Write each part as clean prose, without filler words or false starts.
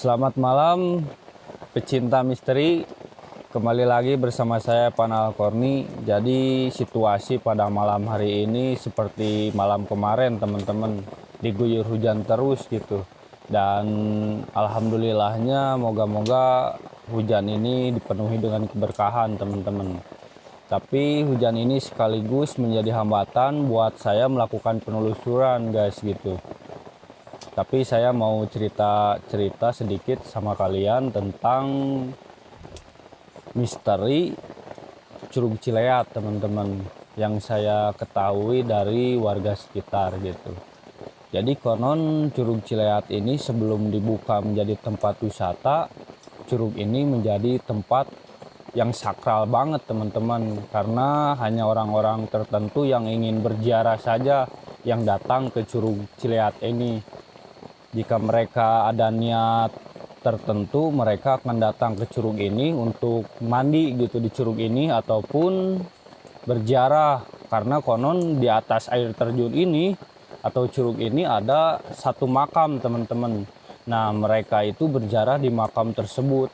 Selamat malam pecinta misteri, kembali lagi bersama saya Panal Korni. Jadi situasi pada malam hari ini seperti malam kemarin teman-teman, diguyur hujan terus gitu. Dan alhamdulillahnya moga-moga hujan ini dipenuhi dengan keberkahan teman-teman. Tapi hujan ini sekaligus menjadi hambatan buat saya melakukan penelusuran guys gitu. Tapi saya mau cerita sedikit sama kalian tentang misteri Curug Cileat teman-teman, yang saya ketahui dari warga sekitar gitu. Jadi konon Curug Cileat ini sebelum dibuka menjadi tempat wisata, curug ini menjadi tempat yang sakral banget teman-teman, karena hanya orang-orang tertentu yang ingin berziarah saja yang datang ke Curug Cileat ini. Jika mereka ada niat tertentu, mereka akan datang ke curug ini untuk mandi gitu di curug ini ataupun berziarah, karena konon di atas air terjun ini atau curug ini ada satu makam teman-teman. Nah, mereka itu berziarah di makam tersebut.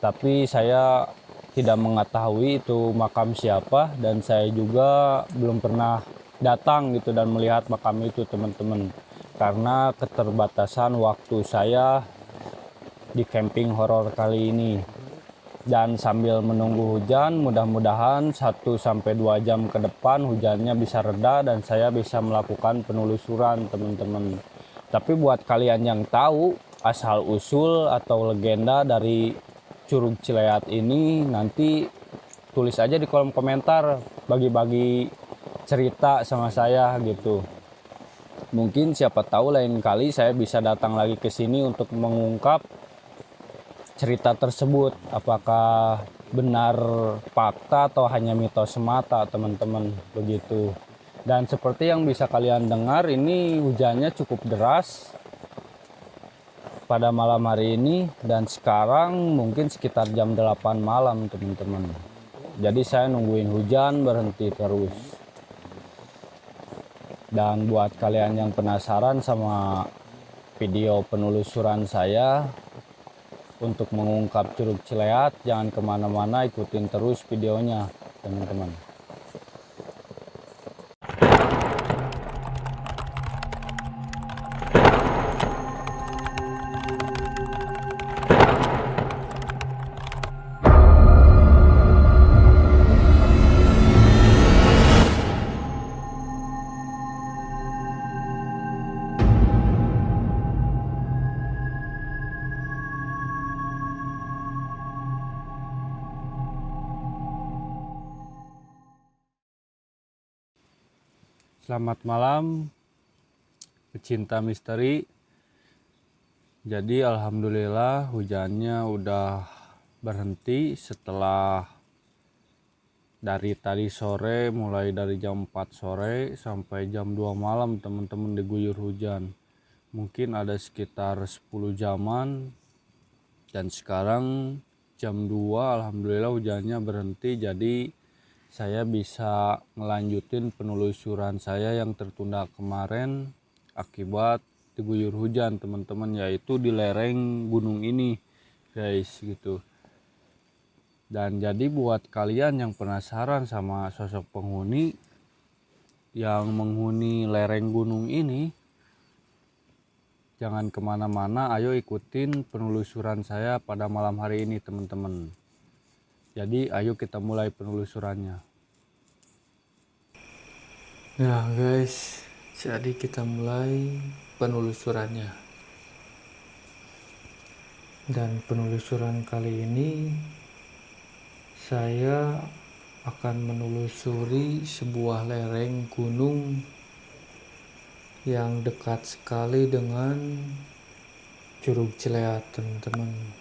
Tapi saya tidak mengetahui itu makam siapa, dan saya juga belum pernah datang gitu dan melihat makam itu teman-teman, karena keterbatasan waktu saya di camping horor kali ini. Dan sambil menunggu hujan, mudah-mudahan 1-2 jam ke depan hujannya bisa reda dan saya bisa melakukan penelusuran teman-teman. Tapi buat kalian yang tahu asal usul atau legenda dari Curug Cileat ini, nanti tulis aja di kolom komentar, bagi-bagi cerita sama saya gitu. Mungkin siapa tahu lain kali saya bisa datang lagi ke sini untuk mengungkap cerita tersebut, apakah benar fakta atau hanya mitos semata teman-teman begitu. Dan seperti yang bisa kalian dengar, ini hujannya cukup deras pada malam hari ini, dan sekarang mungkin sekitar jam 8 malam teman-teman. Jadi saya nungguin hujan berhenti terus. Dan buat kalian yang penasaran sama video penelusuran saya untuk mengungkap Curug Cileat, jangan kemana-mana, ikutin terus videonya teman-teman. Selamat malam pecinta misteri. Jadi alhamdulillah hujannya udah berhenti setelah dari tadi sore, mulai dari jam 4 sore sampai jam 2 malam teman-teman diguyur hujan. Mungkin ada sekitar 10 jaman, dan sekarang jam 2 alhamdulillah hujannya berhenti. Jadi saya bisa ngelanjutin penelusuran saya yang tertunda kemarin akibat diguyur hujan teman-teman, yaitu di lereng gunung ini guys gitu. Dan jadi buat kalian yang penasaran sama sosok penghuni yang menghuni lereng gunung ini, jangan kemana-mana, ayo ikutin penelusuran saya pada malam hari ini teman-teman. Jadi ayo kita mulai penelusurannya. Nah guys, jadi kita mulai penelusurannya. Dan penelusuran kali ini saya akan menelusuri sebuah lereng gunung yang dekat sekali dengan Curug Cileat teman-teman.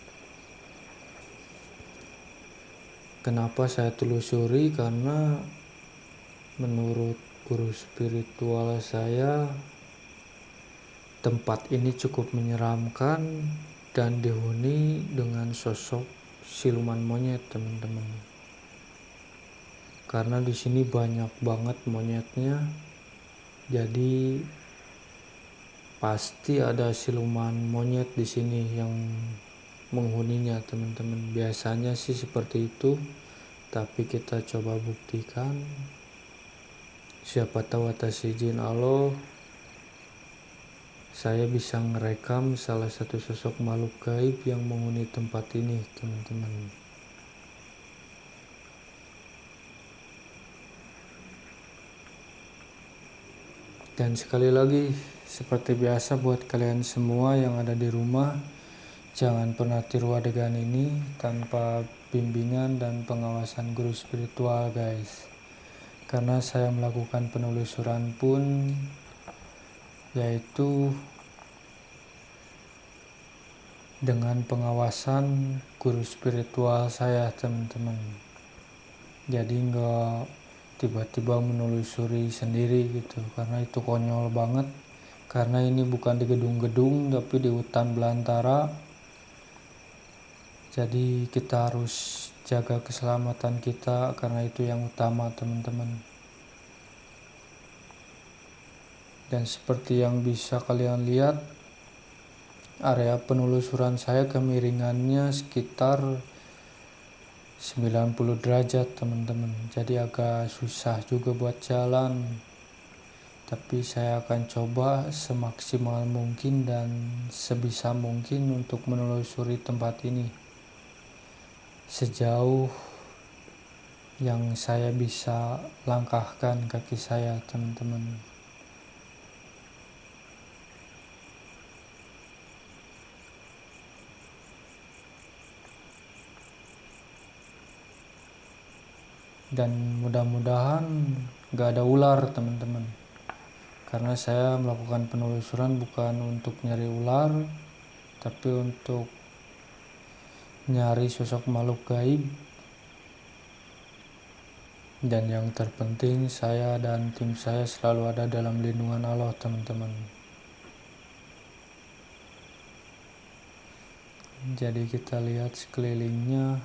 Kenapa saya telusuri? Karena menurut guru spiritual saya, tempat ini cukup menyeramkan dan dihuni dengan sosok siluman monyet teman-teman. Karena di sini banyak banget monyetnya, jadi pasti ada siluman monyet di sini yang menghuninya teman-teman. Biasanya sih seperti itu, tapi kita coba buktikan. Siapa tahu atas izin Allah saya bisa ngerekam salah satu sosok makhluk gaib yang menghuni tempat ini teman-teman. Dan sekali lagi, seperti biasa buat kalian semua yang ada di rumah, jangan pernah tiru adegan ini tanpa bimbingan dan pengawasan guru spiritual guys. Karena saya melakukan penelusuran pun yaitu dengan pengawasan guru spiritual saya teman-teman. Jadi nggak tiba-tiba menelusuri sendiri gitu, karena itu konyol banget. Karena ini bukan di gedung-gedung tapi di hutan belantara, jadi kita harus jaga keselamatan kita karena itu yang utama teman-teman. Dan seperti yang bisa kalian lihat, area penelusuran saya kemiringannya sekitar 90 derajat teman-teman, jadi agak susah juga buat jalan, tapi saya akan coba semaksimal mungkin dan sebisa mungkin untuk menelusuri tempat ini sejauh yang saya bisa langkahkan kaki saya teman-teman. Dan mudah-mudahan gak ada ular teman-teman, karena saya melakukan penelusuran bukan untuk nyari ular tapi untuk nyari sosok makhluk gaib. Dan yang terpenting, saya dan tim saya selalu ada dalam lindungan Allah teman-teman. Jadi kita lihat sekelilingnya,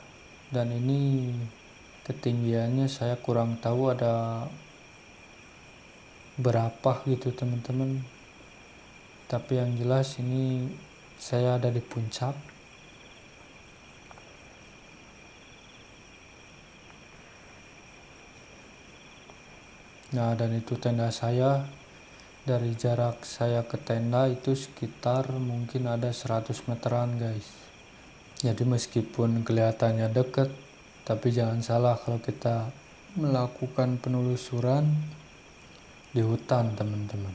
dan ini ketinggiannya saya kurang tahu ada berapa gitu teman-teman, tapi yang jelas ini saya ada di puncak. Nah, dan itu tenda saya. Dari jarak saya ke tenda itu sekitar mungkin ada 100 meteran guys. Jadi meskipun kelihatannya dekat, tapi jangan salah kalau kita melakukan penelusuran di hutan teman-teman.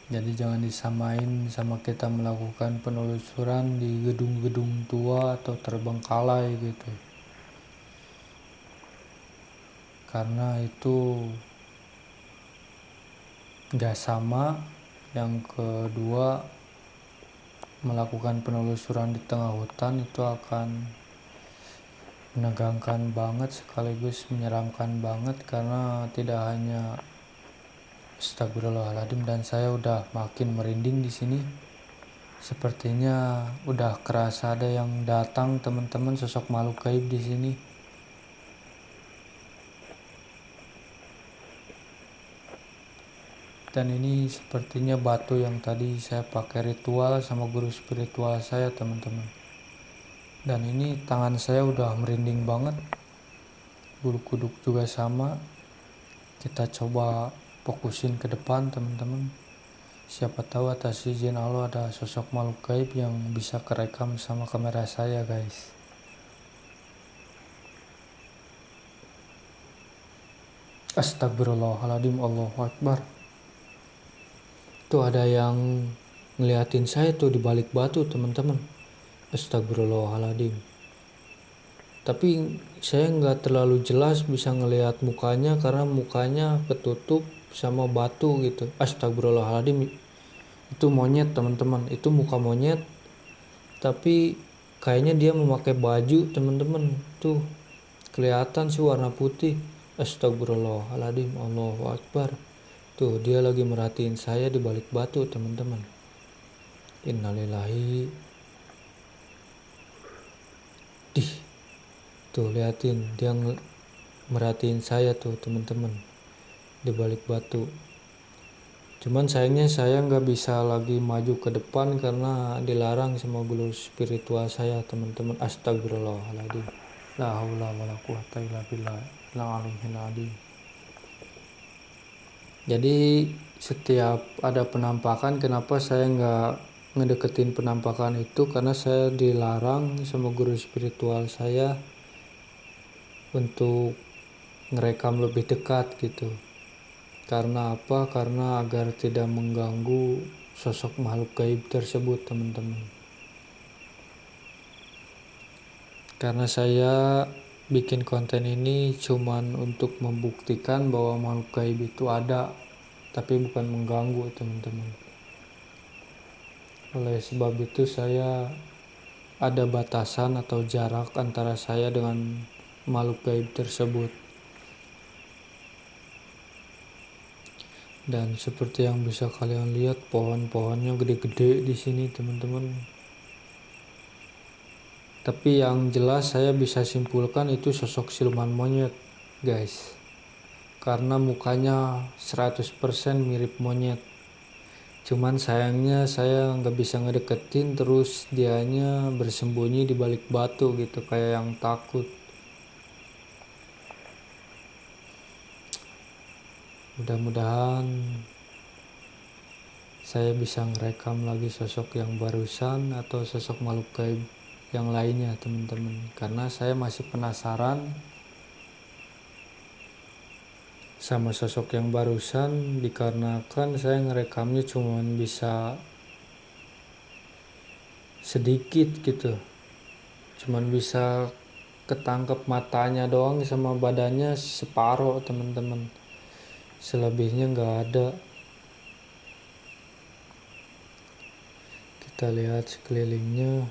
Jadi jangan disamain sama kita melakukan penelusuran di gedung-gedung tua atau terbengkalai gitu, karena itu gak sama. Yang kedua, melakukan penelusuran di tengah hutan itu akan menegangkan banget sekaligus menyeramkan banget, karena tidak hanya astagfirullahaladzim, dan saya udah makin merinding di sini. Sepertinya udah kerasa ada yang datang teman-teman, sosok makhluk gaib di sini. Dan ini sepertinya batu yang tadi saya pakai ritual sama guru spiritual saya teman-teman. Dan ini tangan saya udah merinding banget, bulu kuduk juga sama. Kita coba fokusin ke depan teman-teman, siapa tahu atas izin Allah ada sosok makhluk gaib yang bisa kerekam sama kamera saya guys. Astagfirullahaladzim, Allahu Akbar. Tuh ada yang ngeliatin saya tuh di balik batu teman-teman. Astagfirullahaladzim. Tapi saya nggak terlalu jelas bisa ngelihat mukanya karena mukanya ketutup sama batu gitu. Astagfirullahaladzim. Itu monyet teman-teman, itu muka monyet. Tapi kayaknya dia memakai baju teman-teman. Tuh kelihatan sih warna putih. Astagfirullahaladzim, Allahu Akbar. Tuh dia lagi merhatiin saya di balik batu teman-teman. Innalillahi. Tuh liatin, dia merhatiin saya tuh teman-teman di balik batu. Cuman sayangnya saya nggak bisa lagi maju ke depan karena dilarang sama guru spiritual saya teman-teman. Astagfirullahaladzim. La haula wala quwata illa billah. La alihil azim. Jadi setiap ada penampakan, kenapa saya nggak ngedeketin penampakan itu, karena saya dilarang sama guru spiritual saya untuk ngerekam lebih dekat gitu. Karena apa? Karena agar tidak mengganggu sosok makhluk gaib tersebut teman-teman. Karena saya bikin konten ini cuman untuk membuktikan bahwa makhluk gaib itu ada, tapi bukan mengganggu teman-teman. Oleh sebab itu saya ada batasan atau jarak antara saya dengan makhluk gaib tersebut. Dan seperti yang bisa kalian lihat, pohon-pohonnya gede-gede di sini teman-teman. Tapi yang jelas saya bisa simpulkan itu sosok siluman monyet, guys. Karena mukanya 100% mirip monyet. Cuman sayangnya saya nggak bisa ngedeketin, terus dianya bersembunyi di balik batu gitu, kayak yang takut. Mudah-mudahan saya bisa ngerekam lagi sosok yang barusan atau sosok makhluk gaib yang lainnya teman-teman, karena saya masih penasaran sama sosok yang barusan, dikarenakan saya ngerekamnya cuman bisa sedikit gitu, cuman bisa ketangkep matanya doang sama badannya separuh teman-teman, selebihnya nggak ada. Kita lihat sekelilingnya,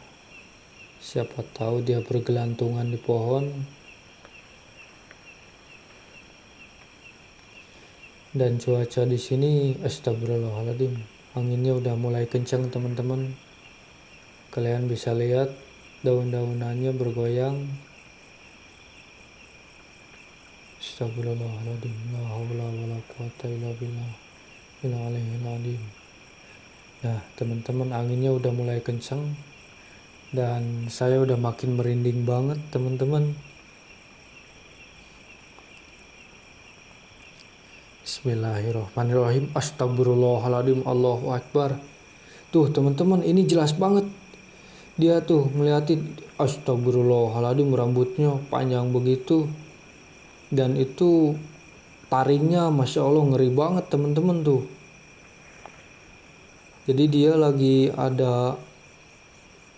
siapa tahu dia bergelantungan di pohon. Dan cuaca di sini astagfirullahaladzim, anginnya udah mulai kencang teman-teman. Kalian bisa lihat daun-daunannya bergoyang. Astagfirullahaladzim. La haula wala quwata illa billah. Ila alihil azim. Nah teman-teman, anginnya udah mulai kencang dan saya udah makin merinding banget teman-teman. Bismillahirrahmanirrahim. Astagfirullahaladzim. Allahu Akbar. Tuh teman-teman, ini jelas banget. Dia tuh ngeliatin. Astagfirullahaladzim, rambutnya panjang begitu. Dan itu taringnya Masya Allah ngeri banget teman-teman tuh. Jadi dia lagi ada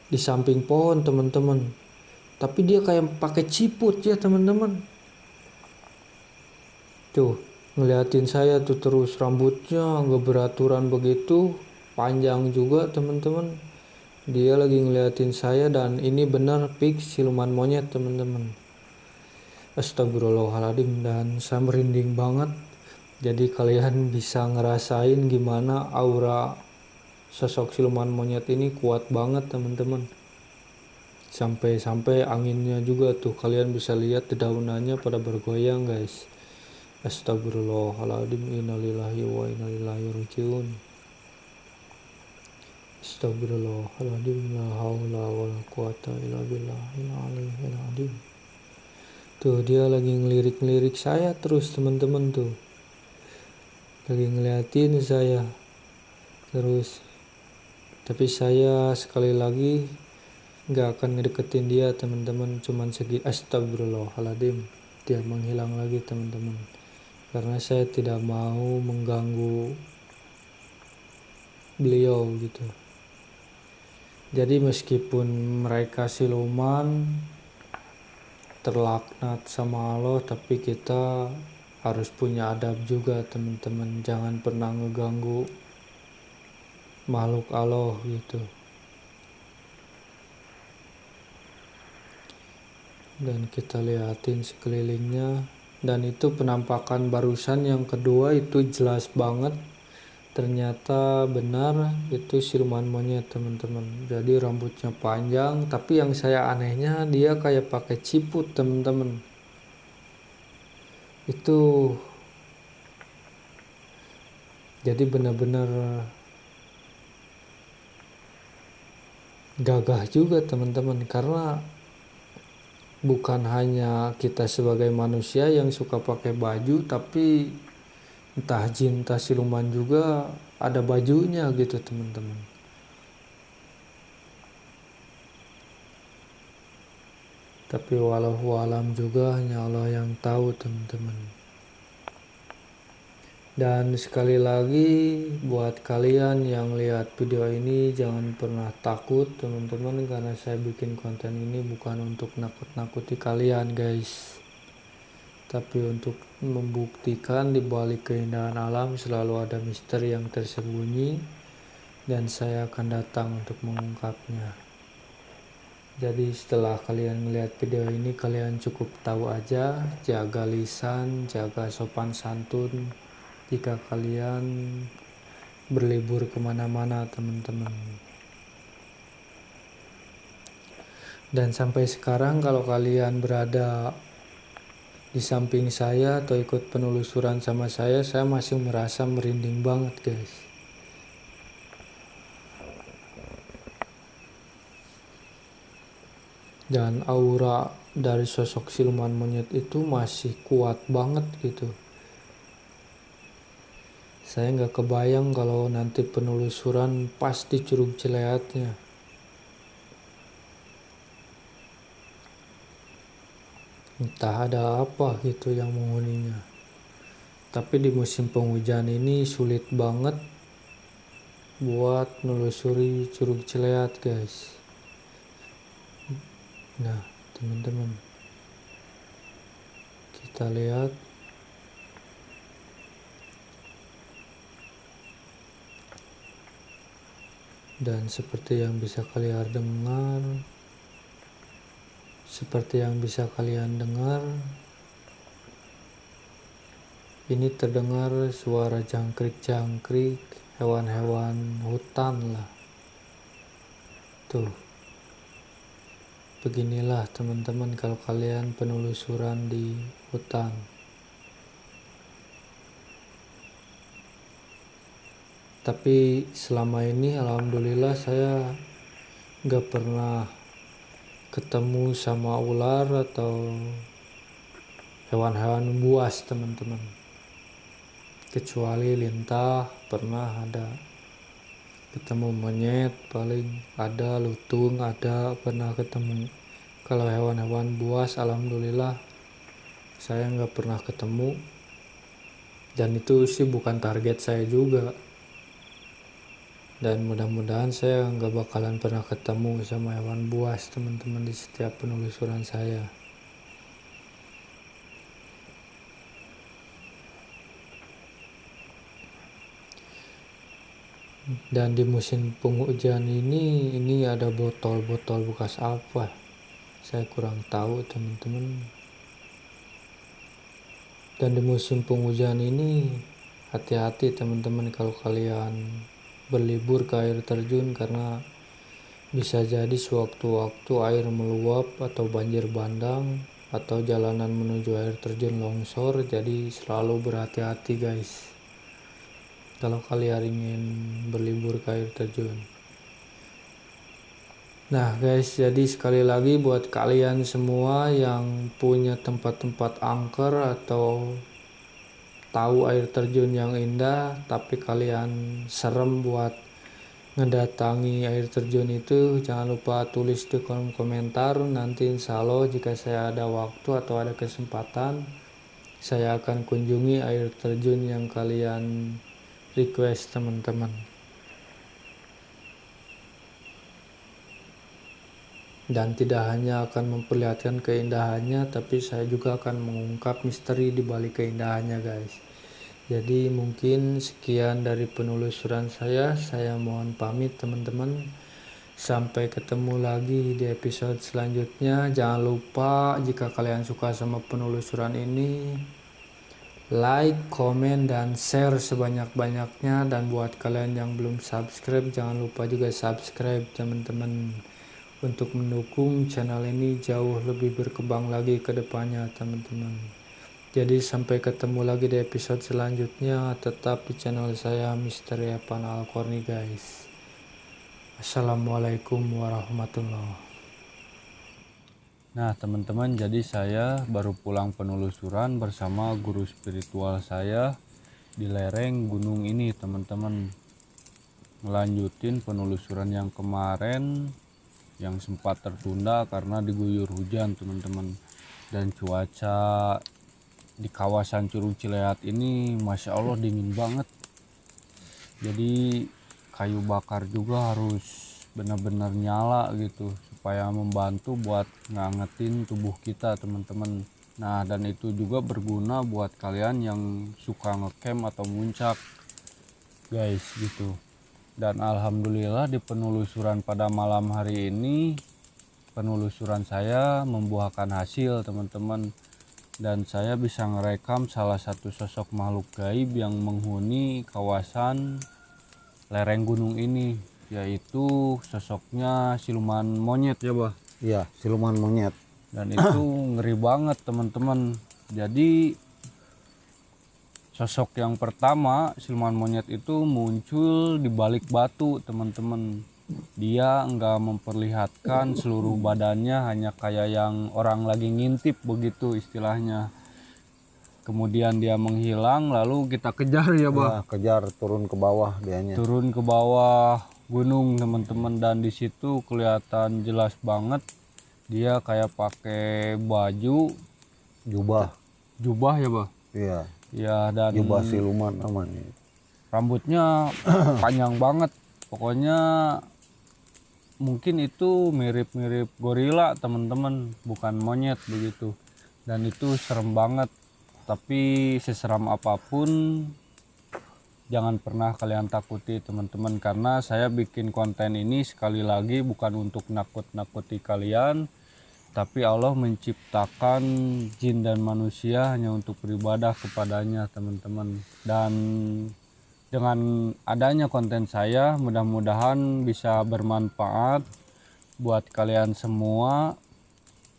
di samping pohon teman-teman. Tapi dia kayak pakai ciput ya teman-teman. Tuh ngeliatin saya tuh terus, rambutnya nggak beraturan begitu, panjang juga teman-teman. Dia lagi ngeliatin saya dan ini benar fix siluman monyet teman-teman. Astagfirullahaladzim, dan saya merinding banget. Jadi kalian bisa ngerasain gimana aura sosok siluman monyet ini kuat banget teman-teman. Sampai-sampai anginnya juga tuh kalian bisa lihat daunannya pada bergoyang guys. Astagfirullahaladzim, innalillahi wa inna ilaihi rajiun. Astagfirullahaladzim, la haula wala quwata illa billahil aliyil azim. Tuh dia lagi ngelirik-ngelirik saya terus teman-teman tuh. Lagi ngeliatin saya terus. Tapi saya sekali lagi nggak akan ngedeketin dia teman-teman, cuman segi astagfirullahaladzim. Dia menghilang lagi teman-teman. Karena saya tidak mau mengganggu beliau gitu. Jadi meskipun mereka siluman terlaknat sama Allah, tapi kita harus punya adab juga teman-teman. Jangan pernah ngeganggu makhluk Allah gitu. Dan kita liatin sekelilingnya. Dan itu penampakan barusan yang kedua itu jelas banget. Ternyata benar itu siluman monyet teman-teman. Jadi rambutnya panjang, tapi yang saya anehnya dia kayak pakai ciput teman-teman. Itu Jadi benar-benar gagah juga teman-teman, karena bukan hanya kita sebagai manusia yang suka pakai baju, tapi entah jin entah siluman juga ada bajunya gitu teman-teman. Tapi walau alam juga hanya Allah yang tahu teman-teman. Dan sekali lagi buat kalian yang lihat video ini, jangan pernah takut teman-teman, karena saya bikin konten ini bukan untuk nakut-nakuti kalian guys, tapi untuk membuktikan di balik keindahan alam selalu ada misteri yang tersembunyi, dan saya akan datang untuk mengungkapnya. Jadi setelah kalian melihat video ini, kalian cukup tahu aja, jaga lisan, jaga sopan santun jika kalian berlibur kemana-mana teman-teman. Dan sampai sekarang kalau kalian berada di samping saya atau ikut penelusuran sama saya masih merasa merinding banget guys. Dan aura dari sosok siluman monyet itu masih kuat banget gitu. Saya nggak kebayang kalau nanti penelusuran pas di Curug Cileatnya. Entah ada apa gitu yang menghuninya. Tapi di musim penghujan ini sulit banget buat menelusuri Curug Cileat guys. Nah teman-teman, kita lihat. Dan seperti yang bisa kalian dengar, ini terdengar suara jangkrik-jangkrik hewan-hewan hutan lah. Tuh, beginilah teman-teman kalau kalian penelusuran di hutan. Tapi selama ini alhamdulillah saya gak pernah ketemu sama ular atau hewan-hewan buas teman-teman. Kecuali lintah pernah ada, ketemu monyet paling ada, lutung ada pernah ketemu. Kalau hewan-hewan buas alhamdulillah saya gak pernah ketemu. Dan itu sih bukan target saya juga. Dan mudah-mudahan saya nggak bakalan pernah ketemu sama hewan buas teman-teman di setiap penelusuran saya. Dan di musim penghujan ini ada botol-botol bekas apa? Saya kurang tahu teman-teman. Dan di musim penghujan ini hati-hati teman-teman kalau kalian berlibur ke air terjun, karena bisa jadi sewaktu-waktu air meluap atau banjir bandang atau jalanan menuju air terjun longsor. Jadi selalu berhati-hati guys kalau kalian ingin berlibur ke air terjun. Nah guys, jadi sekali lagi buat kalian semua yang punya tempat-tempat angker atau tahu air terjun yang indah tapi kalian serem buat ngedatangi air terjun itu, jangan lupa tulis di kolom komentar. Nanti insya Allah jika saya ada waktu atau ada kesempatan, saya akan kunjungi air terjun yang kalian request teman-teman. Dan tidak hanya akan memperlihatkan keindahannya, tapi saya juga akan mengungkap misteri di balik keindahannya guys. Jadi mungkin sekian dari penelusuran saya mohon pamit teman-teman. Sampai ketemu lagi di episode selanjutnya. Jangan lupa jika kalian suka sama penelusuran ini, like, komen, dan share sebanyak-banyaknya. Dan buat kalian yang belum subscribe, jangan lupa juga subscribe teman-teman, untuk mendukung channel ini jauh lebih berkembang lagi ke depannya teman-teman. Jadi sampai ketemu lagi di episode selanjutnya, tetap di channel saya Misteri Evan Alkorni guys. Assalamualaikum warahmatullahi. Nah teman-teman, jadi saya baru pulang penelusuran bersama guru spiritual saya di lereng gunung ini teman-teman. Ngelanjutin penelusuran yang kemarin yang sempat tertunda karena diguyur hujan teman-teman. Dan cuaca di kawasan Curug Cileat ini Masya Allah dingin banget. Jadi kayu bakar juga harus benar-benar nyala gitu supaya membantu buat ngangetin tubuh kita teman-teman. Nah dan itu juga berguna buat kalian yang suka ngecamp atau muncak guys gitu. Dan alhamdulillah di penelusuran pada malam hari ini penelusuran saya membuahkan hasil teman-teman. Dan saya bisa ngerekam salah satu sosok makhluk gaib yang menghuni kawasan lereng gunung ini, yaitu sosoknya siluman monyet ya bah. Iya, siluman monyet. Dan itu ngeri banget teman-teman. Jadi sosok yang pertama siluman monyet itu muncul di balik batu teman-teman. Dia enggak memperlihatkan seluruh badannya, hanya kayak yang orang lagi ngintip begitu istilahnya. Kemudian dia menghilang, lalu kita kejar ya bah. Ya, kejar turun ke bawah dianya. Turun ke bawah gunung teman-teman, dan di situ kelihatan jelas banget dia kayak pakai baju jubah ya bah. Iya, Ya dan jubah siluman namanya. rambutnya panjang banget. Pokoknya mungkin itu mirip-mirip gorila teman-teman, bukan monyet begitu. Dan itu serem banget. Tapi seseram apapun jangan pernah kalian takuti teman-teman, karena saya bikin konten ini sekali lagi bukan untuk nakut-nakuti kalian, tapi Allah menciptakan jin dan manusia hanya untuk beribadah kepadanya teman-teman. Dan dengan adanya konten saya mudah-mudahan bisa bermanfaat buat kalian semua,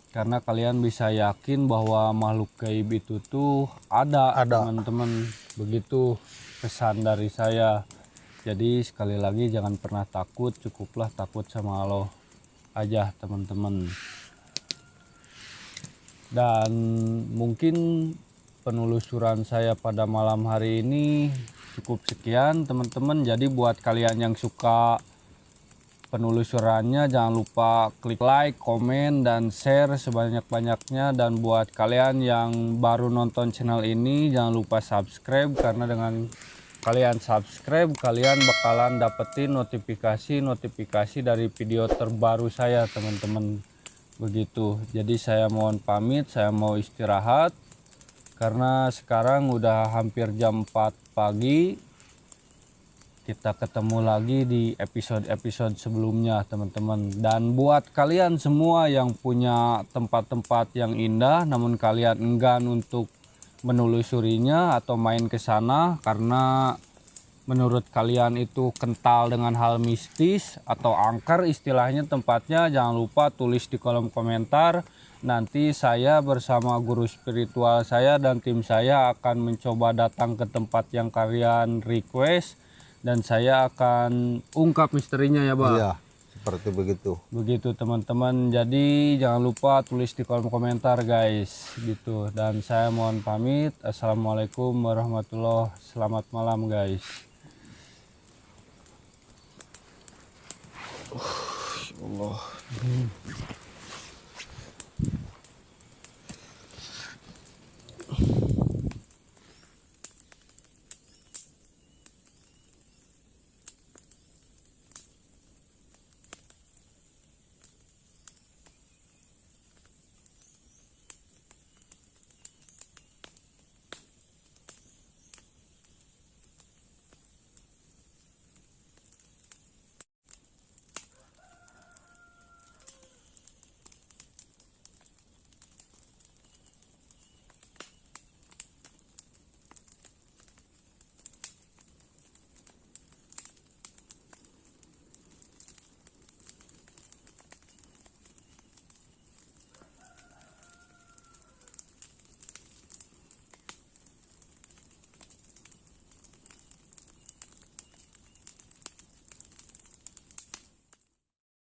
karena kalian bisa yakin bahwa makhluk gaib itu tuh ada. Teman-teman. Begitu pesan dari saya. Jadi sekali lagi jangan pernah takut, cukuplah takut sama Allah aja teman-teman. Dan mungkin penelusuran saya pada malam hari ini cukup sekian teman-teman. Jadi buat kalian yang suka penelusurannya jangan lupa klik like, komen, dan share sebanyak-banyaknya. Dan buat kalian yang baru nonton channel ini jangan lupa subscribe, karena dengan kalian subscribe kalian bakalan dapetin notifikasi dari video terbaru saya teman-teman. Begitu. Jadi saya mohon pamit, saya mau istirahat karena sekarang udah hampir jam 4 pagi. Kita ketemu lagi di episode-episode sebelumnya teman-teman. Dan buat kalian semua yang punya tempat-tempat yang indah namun kalian enggan untuk menelusurinya atau main ke sana karena menurut kalian itu kental dengan hal mistis atau angker istilahnya tempatnya, jangan lupa tulis di kolom komentar. Nanti saya bersama guru spiritual saya dan tim saya akan mencoba datang ke tempat yang kalian request, dan saya akan ungkap misterinya ya Pak. Iya, seperti begitu. Begitu teman-teman. Jadi jangan lupa tulis di kolom komentar guys gitu. Dan saya mohon pamit. Assalamualaikum warahmatullahi wabarakatuh. Selamat malam guys. Allah.